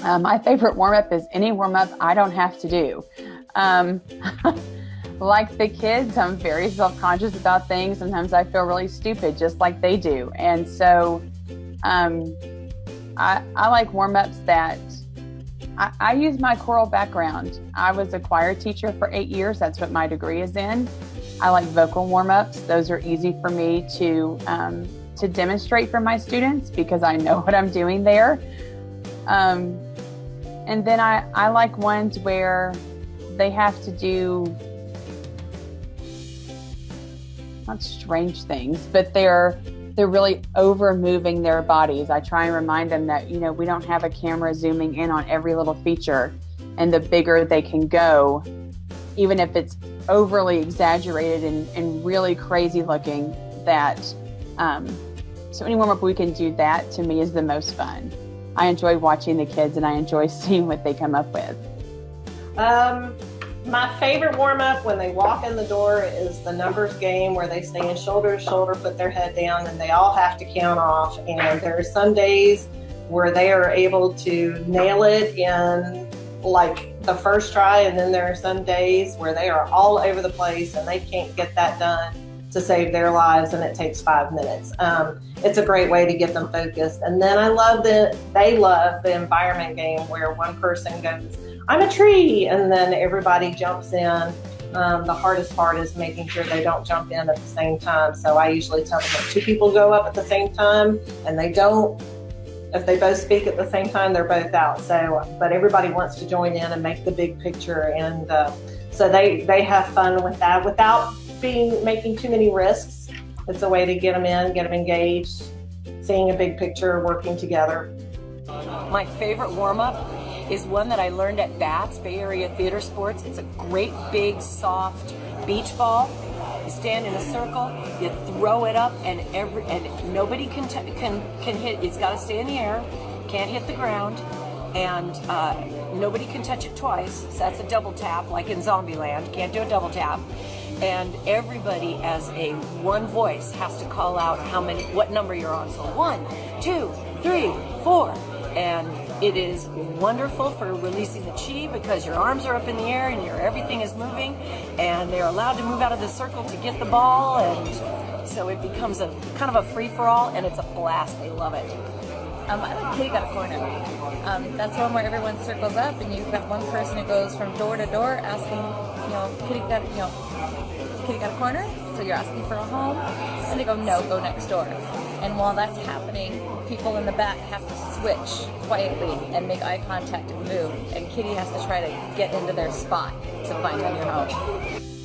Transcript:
My favorite warm-up is any warm-up I don't have to do. Um, like the kids, I'm very self-conscious about things. Sometimes I feel really stupid, just like they do. And so um, I like warm-ups that I use my choral background. I was a choir teacher for 8 years. That's what my degree is in. I like vocal warm-ups. Those are easy for me to demonstrate for my students because I know what I'm doing there. And then I like ones where they have to do, not strange things, but they're really over moving their bodies. I try and remind them that, we don't have a camera zooming in on every little feature, and the bigger they can go, even if it's overly exaggerated and really crazy looking, that, so any warm-up we can do, that to me is the most fun. I enjoy watching the kids and I enjoy seeing what they come up with. My favorite warm-up when they walk in the door is the numbers game, where they stand shoulder to shoulder, put their head down, and they all have to count off. And there are some days where they are able to nail it in like the first try, and then there are some days where they are all over the place and they can't get that done to save their lives, and it takes 5 minutes. It's a great way to get them focused. And then they love the environment game, where one person goes, "I'm a tree," and then everybody jumps in. The hardest part is making sure they don't jump in at the same time. So I usually tell them if 2 people go up at the same time and they don't, if they both speak at the same time, they're both out. So, but everybody wants to join in and make the big picture. And so they have fun with that without making too many risks. It's a way to get them in, get them engaged, seeing a big picture, working together. My favorite warm-up is one that I learned at BATS, Bay Area Theater Sports. It's a great big soft beach ball. You stand in a circle, you throw it up, and nobody can hit. It's got to stay in the air, can't hit the ground, and nobody can touch it twice. So that's a double tap, like in Zombieland. Can't do a double tap. And everybody, as a one voice, has to call out what number you're on. So 1, 2, 3, 4. And it is wonderful for releasing the chi, because your arms are up in the air and everything is moving, and they're allowed to move out of the circle to get the ball, and so it becomes a kind of a free-for-all, and it's a blast. They love it. I like Kitty Got a Corner. That's one where everyone circles up, and you've got one person who goes from door to door asking, Kitty got a corner? So you're asking for a home? And they go, no, go next door. And while that's happening, people in the back have to switch quietly and make eye contact and move. And Kitty has to try to get into their spot to find on your home.